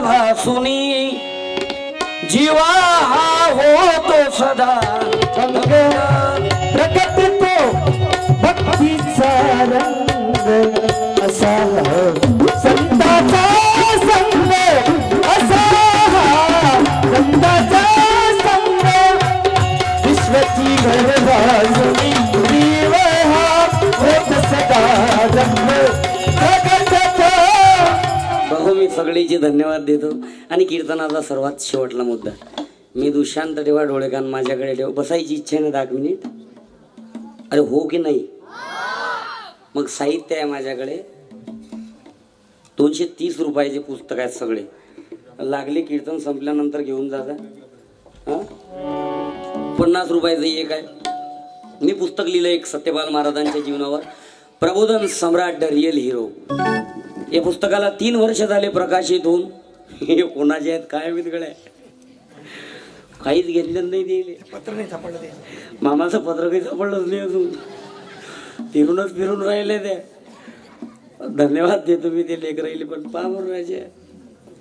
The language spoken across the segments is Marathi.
भासुनी जीवा हा होतो सदा प्रकट तो भक्तीचा रंग असा संताचा संग असा संताचा संग विश्वची घरवासुनी जीव हा होत सदा रंग प्रकट तो। बघू मी सगळीचे धन्यवाद देतो आणि कीर्तनाचा सर्वात शेवटला मुद्दा मी दुशांत ठेवा डोळेकान माझ्याकडे ठेव बसायची इच्छा आहे ना 10 मिनिट अरे हो की नाही मग साहित्य आहे माझ्याकडे 230 रुपयाचे पुस्तक आहेत सगळे लागले कीर्तन संपल्यानंतर घेऊन जाता हां 50 रुपयाचं एक आहे मी पुस्तक लिहिलं एक सत्यपाल महाराजांच्या जीवनावर प्रबोधन सम्राट द रिअल हिरो या पुस्तकाला 3 वर्ष झाले प्रकाशित होऊन हे कोणाचे आहेत काय विदगळ आहे काहीच घेतलं नाही दिले पत्र नाही सापडलं मामाचं पत्र काही सापडलंच नाही अजून फिरून राहिले ते धन्यवाद देतो मी ते लेख राहिले पण पावर राहायचे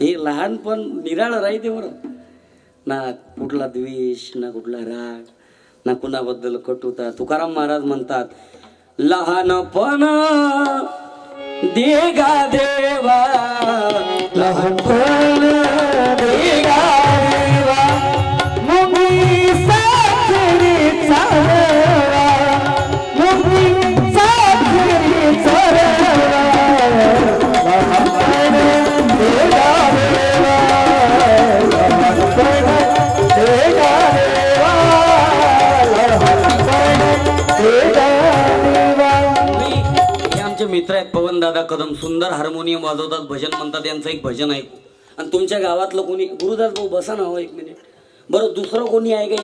हे लहानपण निराळ राहते बरं ना कुठला द्वेष ना कुठला राग ना कुणाबद्दल कटुता तुकाराम महाराज म्हणतात लहानपण देगा देवा लहानपण देगा देवा मुंगी साखरी चालवा मुंगी साखरी चालवा लहानपण देगा देवा लहानपण देगा देवा लहानपण देगा देवा। आमचे मित्र आहेत पवन दादा कदम सुंदर हार्मोनियम वाजवतात भजन म्हणतात यांचं एक भजन ऐकू आणि तुमच्या गावातलं कोणी गुरुदास भाऊ बसा ना हो 1 मिनिट बरं दुसरं कोणी आहे का